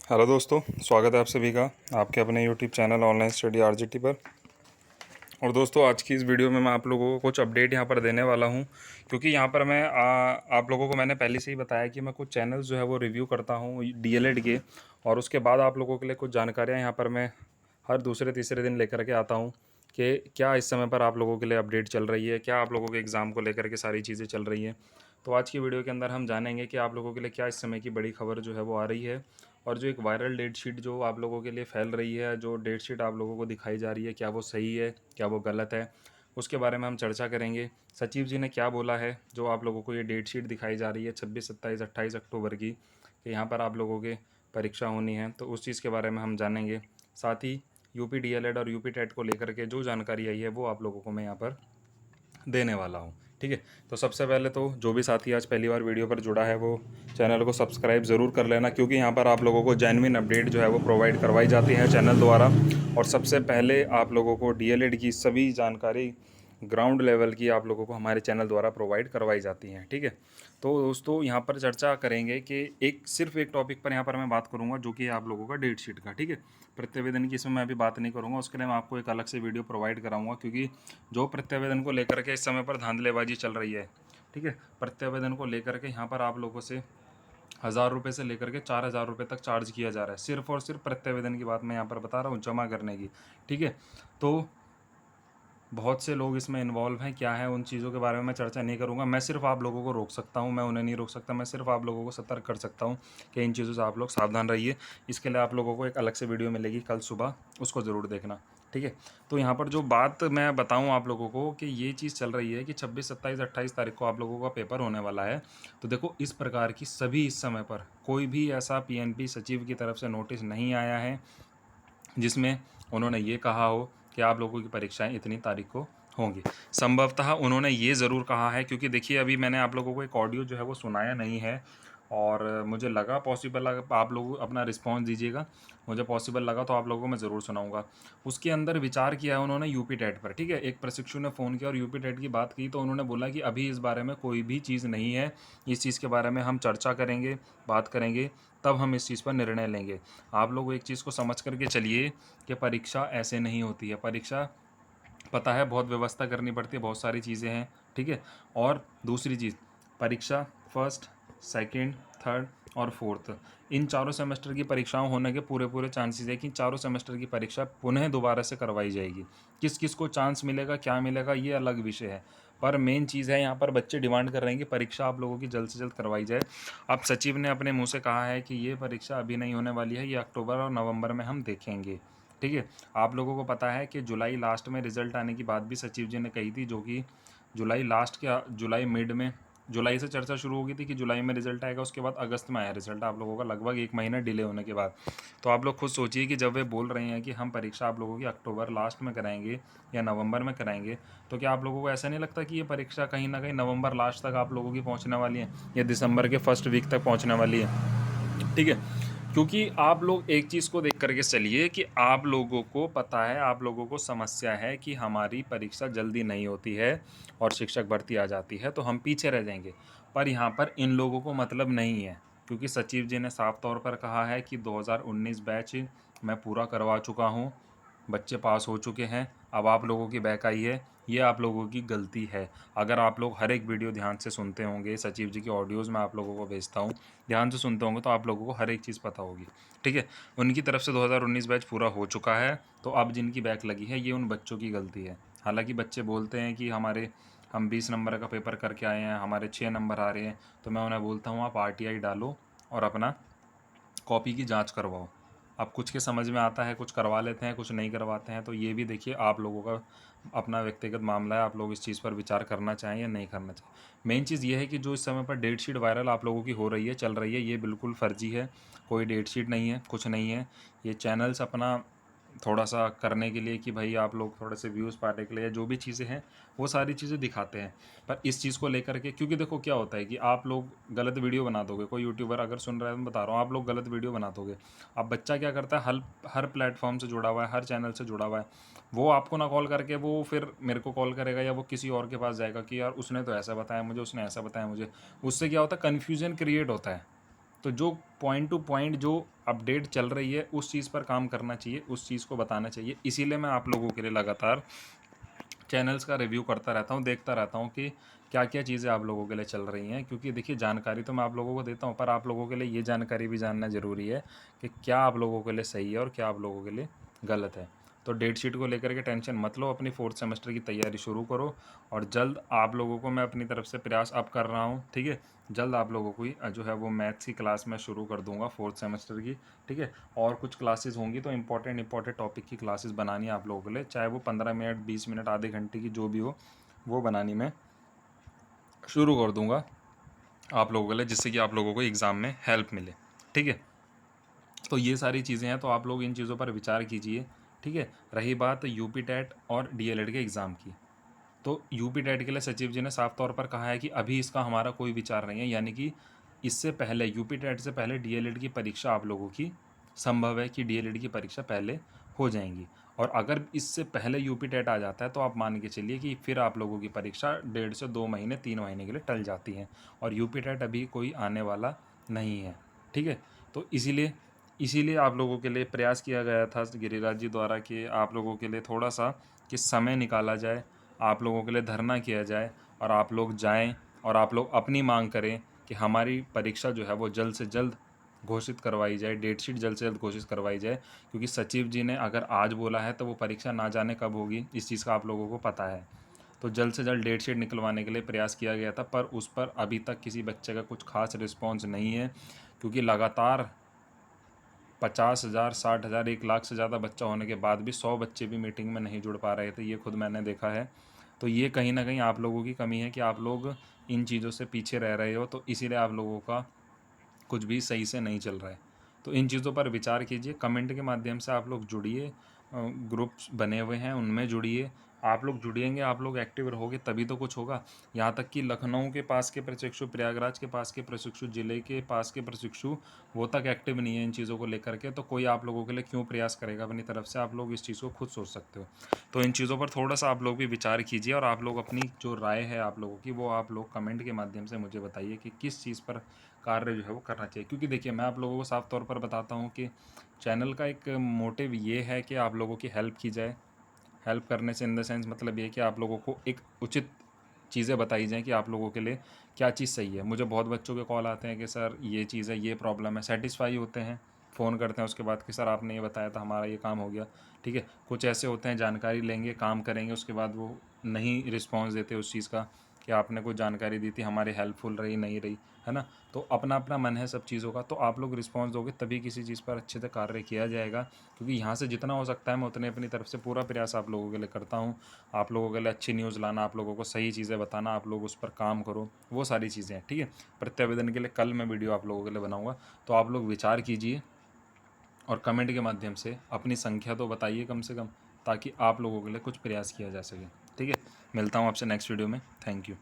Hello दोस्तों, स्वागत है आप सभी का आपके अपने YouTube channel online study RGT पर। और दोस्तों, आज की इस वीडियो में मैं आप लोगों को कुछ अपडेट यहाँ पर देने वाला हूँ, क्योंकि यहाँ पर मैं आप लोगों को मैंने पहले से ही बताया कि मैं कुछ चैनल्स जो है वो रिव्यू करता हूँ डीएलएड के। और उसके बाद आप लोगों के लिए कुछ जानकारियाँ यहाँ पर मैं हर दूसरे तीसरे दिन लेकर के आता हूँ कि क्या इस समय पर आप लोगों के लिए अपडेट चल रही है, क्या आप लोगों के एग्ज़ाम को लेकर के सारी चीज़ें चल रही हैं। तो आज की वीडियो के अंदर हम जानेंगे कि आप लोगों के लिए क्या इस समय की बड़ी खबर जो है वो आ रही है, और जो एक वायरल डेट शीट जो आप लोगों के लिए फैल रही है, जो डेट शीट आप लोगों को दिखाई जा रही है, क्या वो सही है, क्या वो गलत है, उसके बारे में हम चर्चा करेंगे। सचिव जी ने क्या बोला है, जो आप लोगों को ये डेट शीट दिखाई जा रही है 26, 27, 28 अक्टूबर की, कि यहाँ पर आप लोगों के परीक्षा होनी है, तो उस चीज़ के बारे में हम जानेंगे। साथ ही यूपी डीएलएड और यूपी टेट को लेकर के जो जानकारी आई है वो आप लोगों को मैं यहाँ पर देने वाला हूँ। ठीक है, तो सबसे पहले तो जो भी साथी आज पहली बार वीडियो पर जुड़ा है वो चैनल को सब्सक्राइब ज़रूर कर लेना, क्योंकि यहाँ पर आप लोगों को जेन्युइन अपडेट जो है वो प्रोवाइड करवाई जाती है चैनल द्वारा। और सबसे पहले आप लोगों को डीएलएड की सभी जानकारी ग्राउंड लेवल की आप लोगों को हमारे चैनल द्वारा प्रोवाइड करवाई जाती हैं। ठीक है, तो दोस्तों यहाँ पर चर्चा करेंगे कि सिर्फ एक टॉपिक पर यहाँ पर मैं बात करूँगा, जो कि आप लोगों का डेट शीट का। ठीक है, प्रत्यावेदन की इसमें मैं अभी बात नहीं करूँगा, उसके लिए मैं आपको एक अलग से वीडियो प्रोवाइड कराऊंगा, क्योंकि जो प्रत्यावेदन को लेकर के इस समय पर धांधलेबाजी चल रही है। ठीक है, प्रत्यावेदन को लेकर के यहाँ पर आप लोगों से 1000 रुपये से लेकर के 4000 रुपये तक चार्ज किया जा रहा है, सिर्फ और सिर्फ प्रत्यावेदन की बात मैं यहाँ पर बता रहा हूँ, जमा करने की। ठीक है, तो बहुत से लोग इसमें इन्वॉल्व हैं, क्या है उन चीज़ों के बारे में मैं चर्चा नहीं करूंगा। मैं सिर्फ आप लोगों को रोक सकता हूं, मैं उन्हें नहीं रोक सकता। मैं सिर्फ आप लोगों को सतर्क कर सकता हूं कि इन चीज़ों से आप लोग सावधान रहिए। इसके लिए आप लोगों को एक अलग से वीडियो मिलेगी कल सुबह, उसको ज़रूर देखना। ठीक है, तो यहाँ पर जो बात मैं बताऊँ आप लोगों को कि ये चीज़ चल रही है कि 26, 27, 28 तारीख को आप लोगों का पेपर होने वाला है। तो देखो, इस प्रकार की सभी इस समय पर कोई भी ऐसा पीएनपी सचिव की तरफ से नोटिस नहीं आया है जिसमें उन्होंने ये कहा हो कि आप लोगों की परीक्षाएं इतनी तारीख को होंगी। संभवतः उन्होंने ये ज़रूर कहा है, क्योंकि देखिए अभी मैंने आप लोगों को एक ऑडियो जो है वो सुनाया नहीं है, और मुझे लगा पॉसिबल, अगर आप लोग अपना रिस्पॉन्स दीजिएगा, मुझे पॉसिबल लगा तो आप लोगों को मैं ज़रूर सुनाऊंगा। उसके अंदर विचार किया है उन्होंने यूपी टेट पर। ठीक है, एक प्रशिक्षु ने फ़ोन किया और यूपी टेट की बात की, तो उन्होंने बोला कि अभी इस बारे में कोई भी चीज़ नहीं है, इस चीज़ के बारे में हम चर्चा करेंगे, बात करेंगे, तब हम इस चीज़ पर निर्णय लेंगे। आप लोग एक चीज़ को समझ करके चलिए कि परीक्षा ऐसे नहीं होती है। परीक्षा, पता है, बहुत व्यवस्था करनी पड़ती है, बहुत सारी चीज़ें हैं। ठीक है, और दूसरी चीज़, परीक्षा फर्स्ट, सेकंड, थर्ड और फोर्थ, इन चारों सेमेस्टर की परीक्षाओं होने के पूरे पूरे चांसेस है कि चारों सेमेस्टर की परीक्षा पुनः दोबारा से करवाई जाएगी। किस किस को चांस मिलेगा, क्या मिलेगा, ये अलग विषय है, पर मेन चीज़ है यहाँ पर बच्चे डिमांड कर रहे हैं कि परीक्षा आप लोगों की जल्द से जल्द करवाई जाए। अब सचिव ने अपने मुँह से कहा है कि ये परीक्षा अभी नहीं होने वाली है, ये अक्टूबर और नवंबर में हम देखेंगे। ठीक है, आप लोगों को पता है कि जुलाई लास्ट में रिजल्ट आने की बात भी सचिव जी ने कही थी, जो कि जुलाई लास्ट के जुलाई मिड में, जुलाई से चर्चा शुरू हो गई थी कि जुलाई में रिजल्ट आएगा, उसके बाद अगस्त में आया रिजल्ट आप लोगों का, लगभग 1 महीना डिले होने के बाद। तो आप लोग खुद सोचिए कि जब वे बोल रहे हैं कि हम परीक्षा आप लोगों की अक्टूबर लास्ट में कराएंगे या नवंबर में कराएंगे, तो क्या आप लोगों को ऐसा नहीं लगता कि ये परीक्षा कहीं ना कहीं नवंबर लास्ट तक आप लोगों की पहुंचने वाली है, या दिसंबर के फर्स्ट वीक तक पहुंचने वाली है? ठीक है, क्योंकि आप लोग एक चीज़ को देख करके चलिए कि आप लोगों को पता है, आप लोगों को समस्या है कि हमारी परीक्षा जल्दी नहीं होती है और शिक्षक भर्ती आ जाती है तो हम पीछे रह जाएंगे। पर यहाँ पर इन लोगों को मतलब नहीं है, क्योंकि सचिव जी ने साफ तौर पर कहा है कि 2019 बैच मैं पूरा करवा चुका हूँ, बच्चे पास हो चुके हैं, अब आप लोगों की बैक आई है, ये आप लोगों की गलती है। अगर आप लोग हर एक वीडियो ध्यान से सुनते होंगे, सचिव जी की ऑडियोज़ मैं आप लोगों को भेजता हूँ, ध्यान से सुनते होंगे, तो आप लोगों को हर एक चीज़ पता होगी। ठीक है, उनकी तरफ से 2019 बैच पूरा हो चुका है, तो अब जिनकी बैक लगी है ये उन बच्चों की गलती है। हालांकि बच्चे बोलते हैं कि हम 20 नंबर का पेपर करके आए हैं, हमारे 6 नंबर आ रहे हैं, तो मैं उन्हें बोलता हूँ आप आरटीआई डालो और अपना कॉपी की जांच करवाओ। अब कुछ के समझ में आता है, कुछ करवा लेते हैं, कुछ नहीं करवाते हैं, तो ये भी देखिए आप लोगों का अपना व्यक्तिगत मामला है, आप लोग इस चीज़ पर विचार करना चाहें या नहीं करना चाहें। मेन चीज़ ये है कि जो इस समय पर डेट शीट वायरल आप लोगों की हो रही है, चल रही है, ये बिल्कुल फर्जी है। कोई डेट शीट नहीं है, कुछ नहीं है। ये चैनल्स अपना थोड़ा सा करने के लिए कि भाई आप लोग थोड़े से व्यूज़ पाने के लिए जो भी चीज़ें हैं वो सारी चीज़ें दिखाते हैं। पर इस चीज़ को लेकर के, क्योंकि देखो क्या होता है कि आप लोग गलत वीडियो बना दोगे, कोई यूट्यूबर अगर सुन रहा है, मैं बता रहा हूँ, आप लोग गलत वीडियो बना दोगे। अब बच्चा क्या करता है, हर हर प्लेटफॉर्म से जुड़ा हुआ है, हर चैनल से जुड़ा हुआ है, वो आपको ना कॉल करके वो फिर मेरे को कॉल करेगा या वो किसी और के पास जाएगा कि यार उसने तो ऐसा बताया मुझे, उसने ऐसा बताया मुझे। उससे क्या होता है, कन्फ्यूजन क्रिएट होता है। तो जो पॉइंट टू पॉइंट जो अपडेट चल रही है उस चीज़ पर काम करना चाहिए, उस चीज़ को बताना चाहिए। इसीलिए मैं आप लोगों के लिए लगातार चैनल्स का रिव्यू करता रहता हूँ, देखता रहता हूँ कि क्या क्या चीज़ें आप लोगों के लिए चल रही हैं। क्योंकि देखिए जानकारी तो मैं आप लोगों को देता हूँ, पर आप लोगों के लिए ये जानकारी भी जानना ज़रूरी है कि क्या आप लोगों के लिए सही है और क्या आप लोगों के लिए गलत है। तो डेट शीट को लेकर के टेंशन मत लो, अपनी फोर्थ सेमेस्टर की तैयारी शुरू करो और जल्द आप लोगों को मैं अपनी तरफ से प्रयास अब कर रहा हूँ, ठीक है। जल्द आप लोगों को जो है वो मैथ्स की क्लास मैं शुरू कर दूंगा फोर्थ सेमेस्टर की, ठीक है। और कुछ क्लासेस होंगी तो इंपॉर्टेंट टॉपिक की क्लासेस बनानी है आप लोगों के लिए, चाहे वो 15 मिनट 20 मिनट आधे घंटे की जो भी हो, वो बनानी मैं शुरू कर दूंगा आप लोगों के लिए, जिससे कि आप लोगों को एग्ज़ाम में हेल्प मिले, ठीक है। तो ये सारी चीज़ें हैं, तो आप लोग इन चीज़ों पर विचार कीजिए, ठीक है। रही बात यूपी टेट और डीएलएड के एग्ज़ाम की, तो यूपी टेट के लिए सचिव जी ने साफ तौर पर कहा है कि अभी इसका हमारा कोई विचार नहीं है, यानी कि इससे पहले यूपी टेट से पहले डीएलएड की परीक्षा आप लोगों की संभव है कि डीएलएड की परीक्षा पहले हो जाएंगी। और अगर इससे पहले यूपी टेट आ जाता है तो आप मान के चलिए कि फिर आप लोगों की परीक्षा 1.5 से 2 महीने 3 महीने के लिए टल जाती है, और यूपी टेट अभी कोई आने वाला नहीं है, ठीक है। तो इसीलिए आप लोगों के लिए प्रयास किया गया था गिरिराज जी द्वारा कि आप लोगों के लिए थोड़ा सा कि समय निकाला जाए, आप लोगों के लिए धरना किया जाए और आप लोग जाएं और आप लोग अपनी मांग करें कि हमारी परीक्षा जो है वो जल्द से जल्द घोषित करवाई जाए, डेट शीट जल्द से जल्द घोषित करवाई जाए। क्योंकि सचिव जी ने अगर आज बोला है तो वो परीक्षा ना जाने कब होगी, इस चीज़ का आप लोगों को पता है। तो जल्द से जल्द डेट शीट निकलवाने के लिए प्रयास किया गया था, पर उस पर अभी तक किसी बच्चे का कुछ खास रिस्पॉन्स नहीं है। क्योंकि लगातार 50,000 60,000 1 लाख से ज़्यादा बच्चा होने के बाद भी 100 बच्चे भी मीटिंग में नहीं जुड़ पा रहे थे, ये खुद मैंने देखा है। तो ये कहीं ना कहीं आप लोगों की कमी है कि आप लोग इन चीज़ों से पीछे रह रहे हो, तो इसीलिए आप लोगों का कुछ भी सही से नहीं चल रहा है। तो इन चीज़ों पर विचार कीजिए, कमेंट के माध्यम से आप लोग जुड़िए, ग्रुप्स बने हुए हैं उनमें जुड़िए। आप लोग जुड़िएंगे, आप लोग एक्टिव रहोगे तभी तो कुछ होगा। यहाँ तक कि लखनऊ के पास के प्रशिक्षु, प्रयागराज के पास के प्रशिक्षु, ज़िले के पास के प्रशिक्षु, वो तक एक्टिव नहीं है इन चीज़ों को लेकर के, तो कोई आप लोगों के लिए क्यों प्रयास करेगा अपनी तरफ से। आप लोग इस चीज़ को खुद सोच सकते हो। तो इन चीज़ों पर थोड़ा सा आप लोग भी विचार कीजिए और आप लोग अपनी जो राय है आप लोगों की, वो आप लोग कमेंट के माध्यम से मुझे बताइए कि किस चीज़ पर कार्य जो है वो करना चाहिए। क्योंकि देखिए मैं आप लोगों को साफ तौर पर बताता हूँ कि चैनल का एक मोटिव ये है कि आप लोगों की हेल्प की जाए। हेल्प करने से इन द सेंस मतलब ये है कि आप लोगों को एक उचित चीज़ें बताई जाएँ कि आप लोगों के लिए क्या चीज़ सही है। मुझे बहुत बच्चों के कॉल आते हैं कि सर ये चीज़ है, ये प्रॉब्लम है, सेटिस्फाई होते हैं, फ़ोन करते हैं उसके बाद कि सर आपने ये बताया था, हमारा ये काम हो गया, ठीक है। कुछ ऐसे होते हैं जानकारी लेंगे, काम करेंगे, उसके बाद वो नहीं रिस्पॉन्स देते उस चीज़ का कि आपने कुछ जानकारी दी थी, हमारी हेल्पफुल रही नहीं रही, है ना। तो अपना अपना मन है सब चीज़ों का, तो आप लोग रिस्पॉन्स दोगे तभी किसी चीज़ पर अच्छे से कार्य किया जाएगा। क्योंकि यहाँ से जितना हो सकता है मैं उतने अपनी तरफ से पूरा प्रयास आप लोगों के लिए करता हूँ। आप लोगों के लिए अच्छी न्यूज़ लाना, आप लोगों को सही चीज़ें बताना, आप लोग उस पर काम करो, वो सारी चीज़ें हैं, ठीक है। प्रत्यावेदन के लिए कल मैं वीडियो आप लोगों के लिए बनाऊँगा, तो आप लोग विचार कीजिए और कमेंट के माध्यम से अपनी संख्या तो बताइए कम से कम, ताकि आप लोगों के लिए कुछ प्रयास किया जा सके, ठीक है। मिलता हूँ आपसे नेक्स्ट वीडियो में। Thank you.